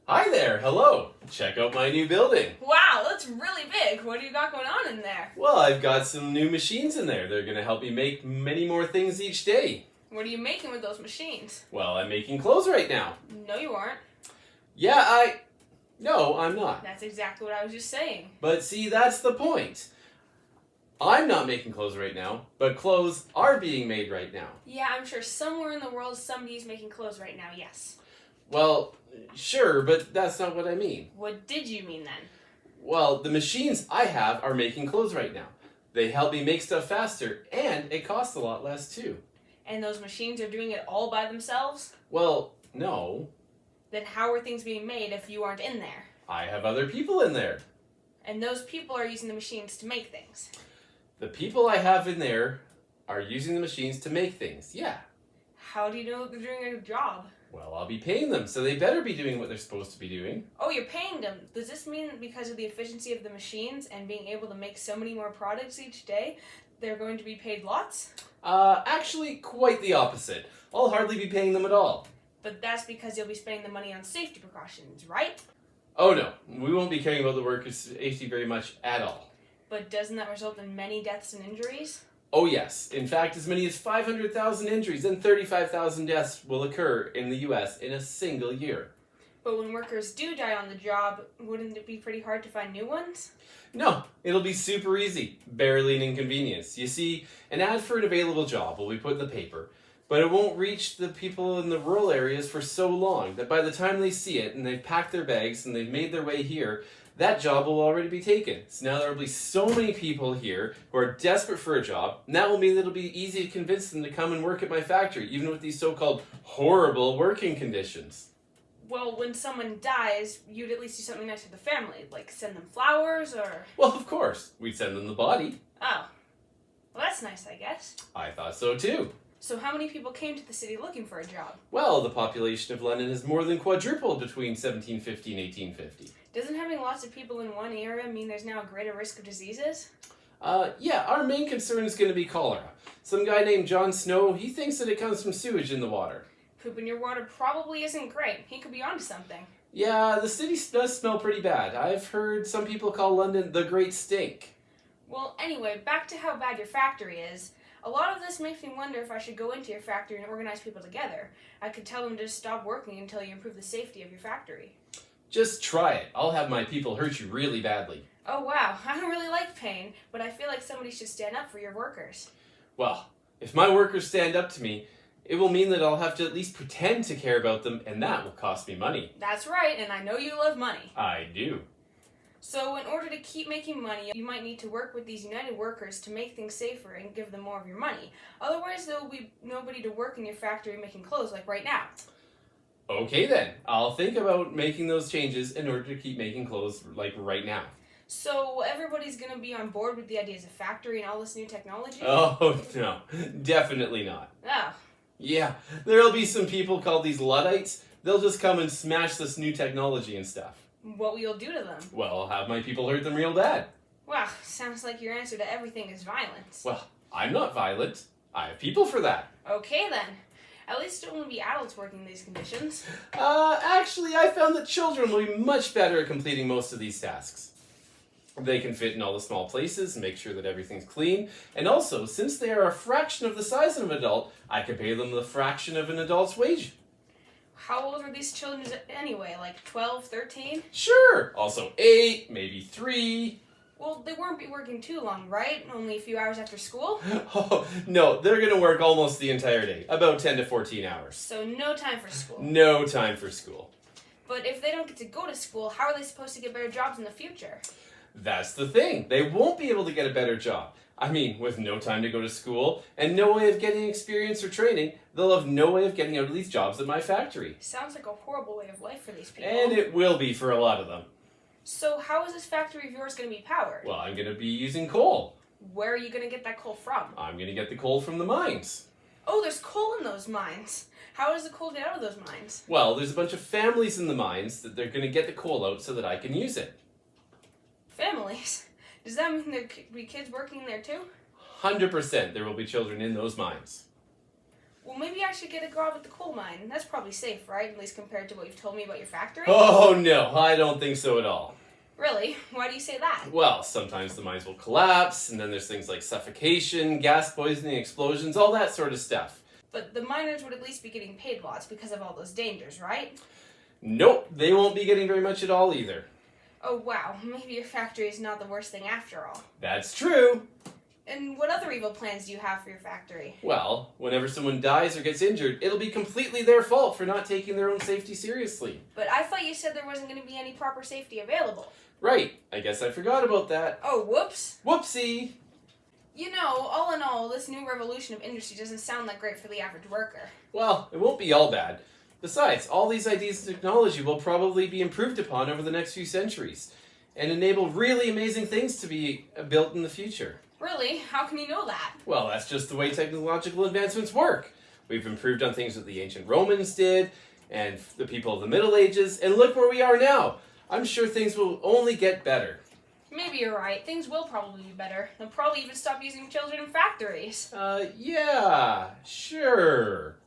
Hi there, hello. Check out my new building. Wow, that's really big. What do you got going on in there? Well, I've got some new machines in there. They're going to help me make many more things each day. What are you making with those machines? Well, I'm making clothes right now. No, you aren't. No, I'm not. That's exactly what I was just saying. But see, that's the point. I'm not making clothes right now, but clothes are being made right now. Yeah, I'm sure somewhere in the world somebody's making clothes right now, yes. Well, sure, but that's not what I mean. What did you mean then? Well, the machines I have are making clothes right now. They help me make stuff faster, and it costs a lot less too. And those machines are doing it all by themselves? Well, no. Then how are things being made if you aren't in there? I have other people in there. And those people are using the machines to make things. The people I have in there are using the machines to make things, yeah. How do you know they're doing a good job? Well, I'll be paying them, so they better be doing what they're supposed to be doing. Oh, you're paying them. Does this mean because of the efficiency of the machines and being able to make so many more products each day, they're going to be paid lots? Actually, quite the opposite. I'll hardly be paying them at all. But that's because you'll be spending the money on safety precautions, right? Oh no, we won't be caring about the workers' safety very much at all. But doesn't that result in many deaths and injuries? Oh yes, in fact as many as 500,000 injuries and 35,000 deaths will occur in the US in a single year. But when workers do die on the job, wouldn't it be pretty hard to find new ones? No, it'll be super easy, barely an inconvenience. You see, an ad for an available job will be put in the paper, but it won't reach the people in the rural areas for so long that by the time they see it and they've packed their bags and they've made their way here, that job will already be taken. So now there will be so many people here who are desperate for a job, and that will mean that it'll be easy to convince them to come and work at my factory, even with these so-called horrible working conditions. Well, when someone dies, you'd at least do something nice for the family, like send them flowers or... Well, of course, we'd send them the body. Oh. Well, that's nice, I guess. I thought so too. So how many people came to the city looking for a job? Well, the population of London has more than quadrupled between 1750 and 1850. Doesn't having lots of people in one area mean there's now a greater risk of diseases? Yeah, our main concern is going to be cholera. Some guy named John Snow, he thinks that it comes from sewage in the water. Poop in your water probably isn't great. He could be onto something. Yeah, the city does smell pretty bad. I've heard some people call London the Great Stink. Well, anyway, back to how bad your factory is. A lot of this makes me wonder if I should go into your factory and organize people together. I could tell them to stop working until you improve the safety of your factory. Just try it. I'll have my people hurt you really badly. Oh wow, I don't really like pain, but I feel like somebody should stand up for your workers. Well, if my workers stand up to me, it will mean that I'll have to at least pretend to care about them, and that will cost me money. That's right, and I know you love money. I do. So in order to keep making money, you might need to work with these united workers to make things safer and give them more of your money. Otherwise, there will be nobody to work in your factory making clothes like right now. Okay then, I'll think about making those changes in order to keep making clothes like right now. So everybody's going to be on board with the ideas of factory and all this new technology? Oh, no, definitely not. Oh. Yeah, there'll be some people called these Luddites. They'll just come and smash this new technology and stuff. What will you do to them? Well, I'll have my people hurt them real bad. Wow, sounds like your answer to everything is violence. Well, I'm not violent. I have people for that. Okay then. At least it won't be adults working in these conditions. Actually, I found that children will be much better at completing most of these tasks. They can fit in all the small places and make sure that everything's clean. And also, since they are a fraction of the size of an adult, I can pay them the fraction of an adult's wage. How old are these children anyway? Like 12, 13? Sure. Also 8, maybe 3. Well, they won't be working too long, right? Only a few hours after school? Oh, no, they're going to work almost the entire day. About 10 to 14 hours. So no time for school. No time for school. But if they don't get to go to school, how are they supposed to get better jobs in the future? That's the thing. They won't be able to get a better job. I mean, with no time to go to school and no way of getting experience or training, they'll have no way of getting out of these jobs at my factory. Sounds like a horrible way of life for these people. And it will be for a lot of them. So how is this factory of yours going to be powered? Well, I'm going to be using coal. Where are you going to get that coal from? I'm going to get the coal from the mines. Oh, there's coal in those mines. How does the coal get out of those mines? Well, there's a bunch of families in the mines that they're going to get the coal out so that I can use it. Families? Does that mean there could be kids working there too? 100% there will be children in those mines. Well, maybe I should get a job at the coal mine. That's probably safe, right? At least compared to what you've told me about your factory. Oh no, I don't think so at all. Really? Why do you say that? Well, sometimes the mines will collapse, and then there's things like suffocation, gas poisoning, explosions, all that sort of stuff. But the miners would at least be getting paid lots because of all those dangers, right? Nope, they won't be getting very much at all either. Oh wow, maybe your factory is not the worst thing after all. That's true. And what other evil plans do you have for your factory? Well, whenever someone dies or gets injured, it'll be completely their fault for not taking their own safety seriously. But I thought you said there wasn't going to be any proper safety available. Right, I guess I forgot about that. Oh, whoops. Whoopsie! You know, all in all, this new revolution of industry doesn't sound that great for the average worker. Well, it won't be all bad. Besides, all these ideas and technology will probably be improved upon over the next few centuries and enable really amazing things to be built in the future. Really? How can you know that? Well, that's just the way technological advancements work. We've improved on things that the ancient Romans did and the people of the Middle Ages, and look where we are now. I'm sure things will only get better. Maybe you're right. Things will probably be better. They'll probably even stop using children in factories. Yeah, sure.